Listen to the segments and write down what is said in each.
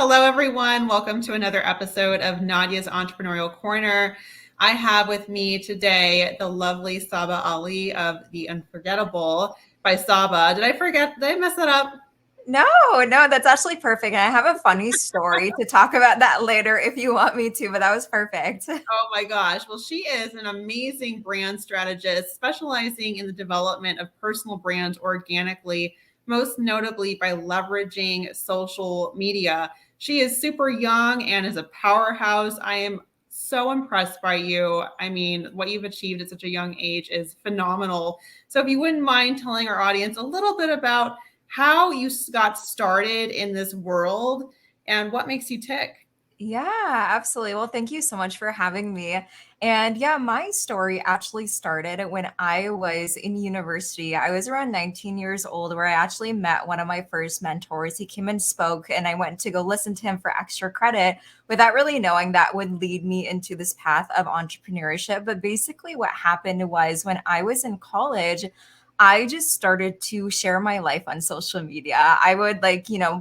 Hello, everyone. Welcome to another episode of Nadya's Entrepreneurial Corner. I have with me today the lovely Saba Ali of the Unforgettable by Saba. Did I forget? Did I mess that up? No, that's actually perfect. And I have a funny story to talk about that later if you want me to, but that was perfect. Oh my gosh. Well, she is an amazing brand strategist specializing in the development of personal brands organically, most notably by leveraging social media. She is super young and is a powerhouse. I am so impressed by you. I mean, what you've achieved at such a young age is phenomenal. So, if you wouldn't mind telling our audience a little bit about how you got started in this world and what makes you tick. Yeah, absolutely. Well, thank you so much for having me. And yeah, my story actually started when I was in university. I was around 19 years old, where I actually met one of my first mentors. He came and spoke, and I went to go listen to him for extra credit without really knowing that would lead me into this path of entrepreneurship. But basically, what happened was when I was in college, I just started to share my life on social media. I would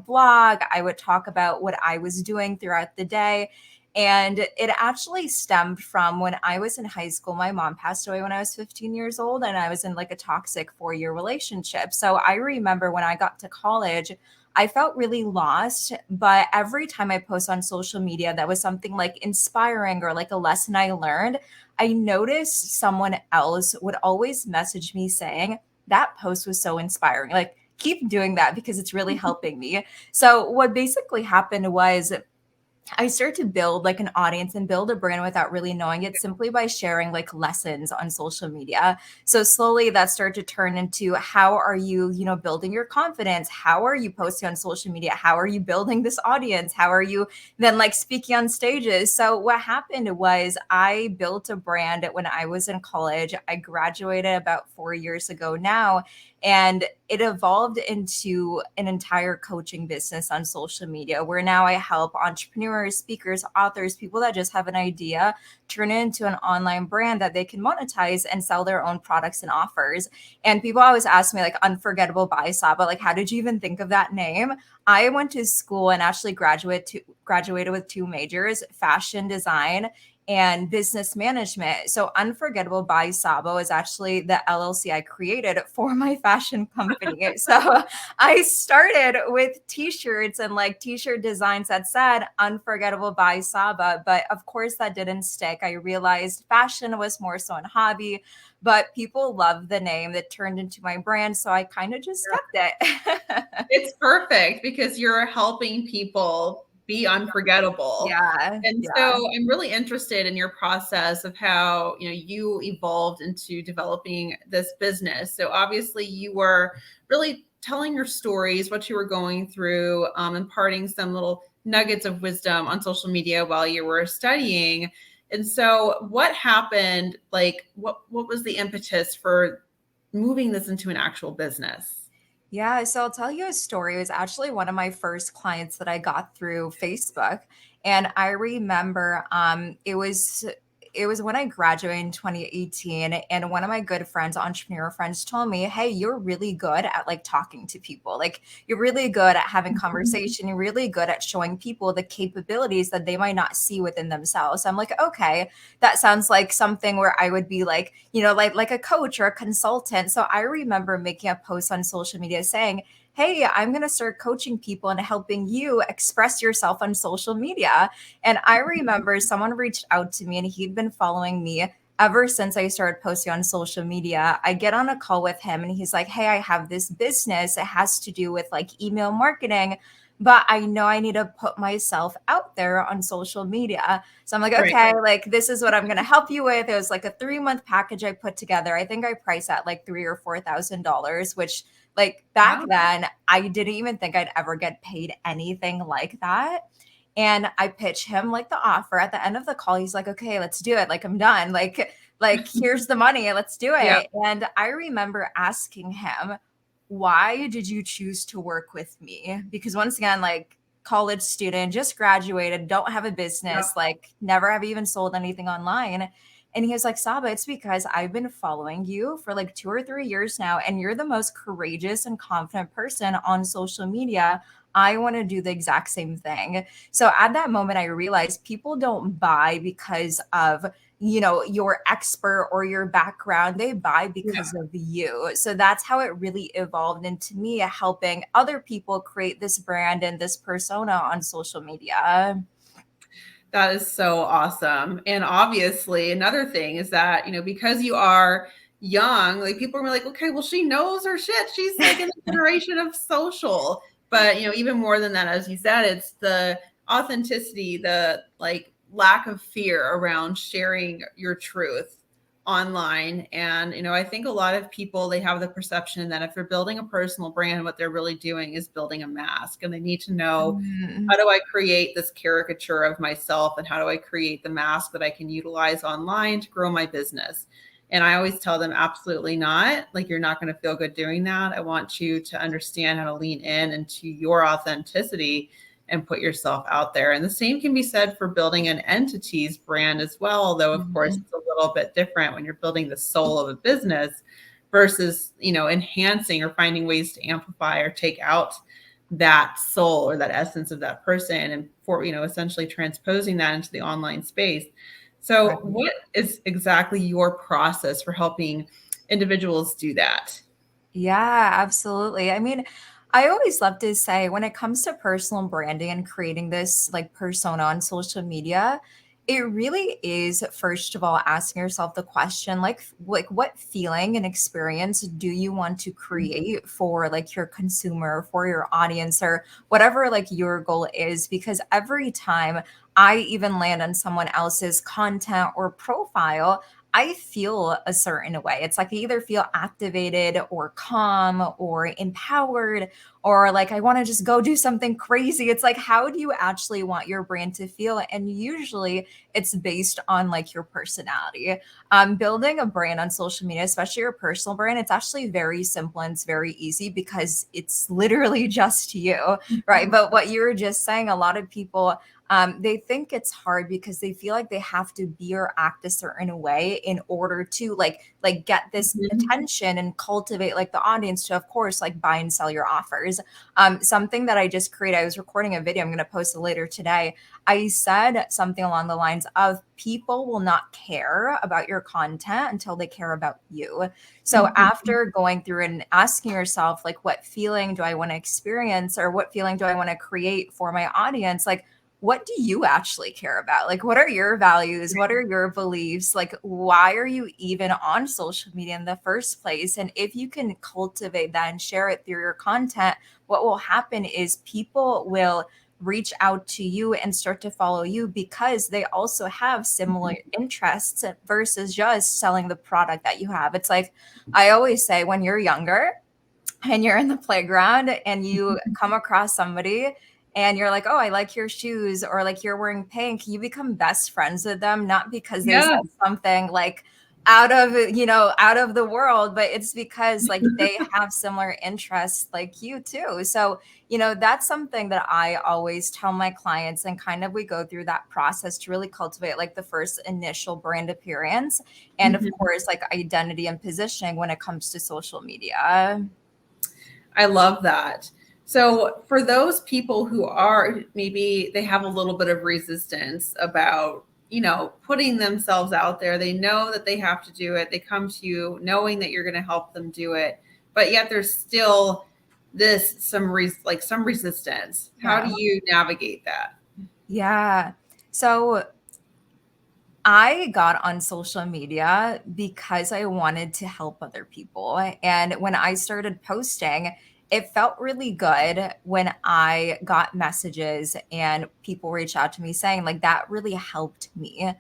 blog, I would talk about what I was doing throughout the day. And it actually stemmed from when I was in high school. My mom passed away when I was 15 years old, and I was in like a toxic 4 year relationship. So I remember when I got to college, I felt really lost. But every time I post on social media that was something like inspiring or like a lesson I learned, I noticed someone else would always message me saying, that post was so inspiring. Like, keep doing that because it's really helping me. So, what basically happened was I started to build like an audience and build a brand without really knowing it, simply by sharing like lessons on social media. So slowly that started to turn into, how are you, building your confidence? How are you posting on social media? How are you building this audience? How are you then like speaking on stages? So what happened was I built a brand when I was in college. I graduated about 4 years ago now, and it evolved into an entire coaching business on social media, where now I help entrepreneurs, speakers, authors, people that just have an idea, turn it into an online brand that they can monetize and sell their own products and offers. And people always ask me, like, Unforgettable by Saba, like, how did you even think of that name? I went to school and actually graduated with two majors, fashion design and business management. So Unforgettable by Sabo is actually the LLC I created for my fashion company. So I started with t-shirts and like t-shirt designs that said Unforgettable by Saba, but of course that didn't stick. I realized fashion was more so a hobby, but people love the name that turned into my brand, so I kind of just kept it. It's perfect because you're helping people be unforgettable. Yeah, And so yeah. I'm really interested in your process of how, you evolved into developing this business. So obviously you were really telling your stories, what you were going through, imparting some little nuggets of wisdom on social media while you were studying. And so what happened? Like what was the impetus for moving this into an actual business? Yeah, so I'll tell you a story. It was actually one of my first clients that I got through Facebook. And I remember it was when I graduated in 2018, and one of my good friends, entrepreneur friends, told me, "Hey, you're really good at like talking to people. Like, you're really good at having conversation. You're really good at showing people the capabilities that they might not see within themselves." I'm like, "Okay, that sounds like something where I would be like, like a coach or a consultant." So I remember making a post on social media saying, "Hey, I'm going to start coaching people and helping you express yourself on social media." And I remember someone reached out to me, and he'd been following me ever since I started posting on social media. I get on a call with him, and he's like, "Hey, I have this business. It has to do with like email marketing, but I know I need to put myself out there on social media." So I'm like, Right. "Okay, like this is what I'm going to help you with." It was like a 3 month package I put together. I think I priced at like $3,000 or $4,000, which like back Wow. then I didn't even think I'd ever get paid anything like that. And I pitch him like the offer. At the end of the call, he's like, "Okay, let's do it. Like, I'm done. Like here's the money. Let's do Yeah. it." And I remember asking him, "Why did you choose to work with me?" Because once again, like, college student, just graduated, don't have a Yeah. business, like never have even sold anything online. And he was like, "Saba, it's because I've been following you for like 2 or 3 years now, and you're the most courageous and confident person on social media I want to do the exact same thing. So at that moment, I realized people don't buy because of your expert or your background. They buy because of you. So that's how it really evolved into me helping other people create this brand and this persona on social media. That is so awesome. And obviously, another thing is that, because you are young, like people are like, okay, well, she knows her shit. She's like in the generation of social. But, even more than that, as you said, it's the authenticity, the like lack of fear around sharing your truth online. And, I think a lot of people, they have the perception that if they're building a personal brand, what they're really doing is building a mask, and they need to know, Mm, how do I create this caricature of myself, and how do I create the mask that I can utilize online to grow my business? And I always tell them, absolutely not. Like, you're not going to feel good doing that. I want you to understand how to lean in into your authenticity and put yourself out there. And the same can be said for building an entity's brand as well, although of course mm, it's a little bit different when you're building the soul of a business versus, enhancing or finding ways to amplify or take out that soul or that essence of that person, and for, essentially transposing that into the online space. So right. what is exactly your process for helping individuals do that? Yeah, absolutely. I mean, I always love to say when it comes to personal branding and creating this like persona on social media, it really is first of all asking yourself the question like what feeling and experience do you want to create for like your consumer, for your audience, or whatever like your goal is, because every time I even land on someone else's content or profile, I feel a certain way. It's like I either feel activated or calm or empowered, or like I want to just go do something crazy. It's like, how do you actually want your brand to feel? And usually it's based on like your personality. Building a brand on social media, especially your personal brand, it's actually very simple and it's very easy because it's literally just you, right? But what you were just saying, a lot of people they think it's hard because they feel like they have to be or act a certain way in order to like get this Mhm. attention and cultivate like the audience to, of course, like buy and sell your offers. Something that I just created, I was recording a video, I'm going to post it later today. I said something along the lines of, people will not care about your content until they care about you. So Mhm. after going through and asking yourself like, what feeling do I want to experience, or what feeling do I want to create for my audience, like what do you actually care about? Like, what are your values? What are your beliefs? Like, why are you even on social media in the first place? And if you can cultivate that and share it through your content, what will happen is people will reach out to you and start to follow you because they also have similar interests versus just selling the product that you have. It's like I always say, when you're younger, and you're in the playground and you come across somebody and you're like, oh, I like your shoes, or like you're wearing pink, you become best friends with them, not because they Yeah. said something like out of the world, but it's because like they have similar interests like you too. So, that's something that I always tell my clients, and kind of we go through that process to really cultivate like the first initial brand appearance. And of Mhm. course, like identity and positioning when it comes to social media. I love that. So for those people who are, maybe they have a little bit of resistance about, putting themselves out there, they know that they have to do it. They come to you knowing that you're going to help them do it, but yet there's still some resistance. How Yeah. do you navigate that? Yeah. So I got on social media because I wanted to help other people. And when I started posting, it felt really good when I got messages and people reached out to me saying, like, that really helped me.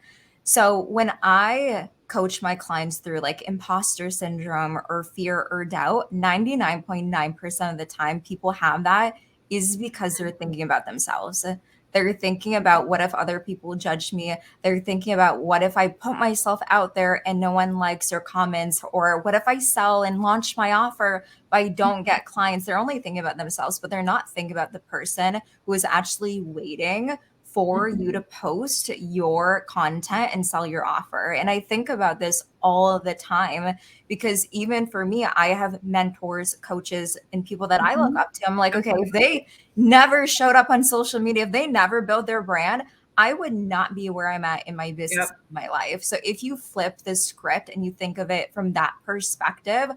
So when I coach my clients through like imposter syndrome or fear or doubt, 99.9% of the time people have that is because they're thinking about themselves. They're thinking about, what if other people judge me? They're thinking about, what if I put myself out there and no one likes or comments? Or what if I sell and launch my offer but I don't get clients? They're only thinking about themselves, but they're not thinking about the person who is actually waiting for you to Mhm. post your content and sell your offer. And I think about this all the time because even for me, I have mentors, coaches, and people that I look Mhm. up to. I'm like, okay, if Absolutely. they never showed up on social media, if they never built their brand, I would not be where I'm at in my business, Yep. in my life. So if you flip the script and you think of it from that perspective,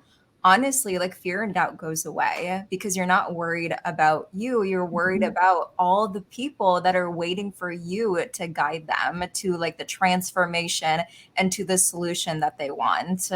honestly, like fear and doubt goes away because you're not worried about you. You're worried Mhm. about all the people that are waiting for you to guide them to like the transformation and to the solution that they want.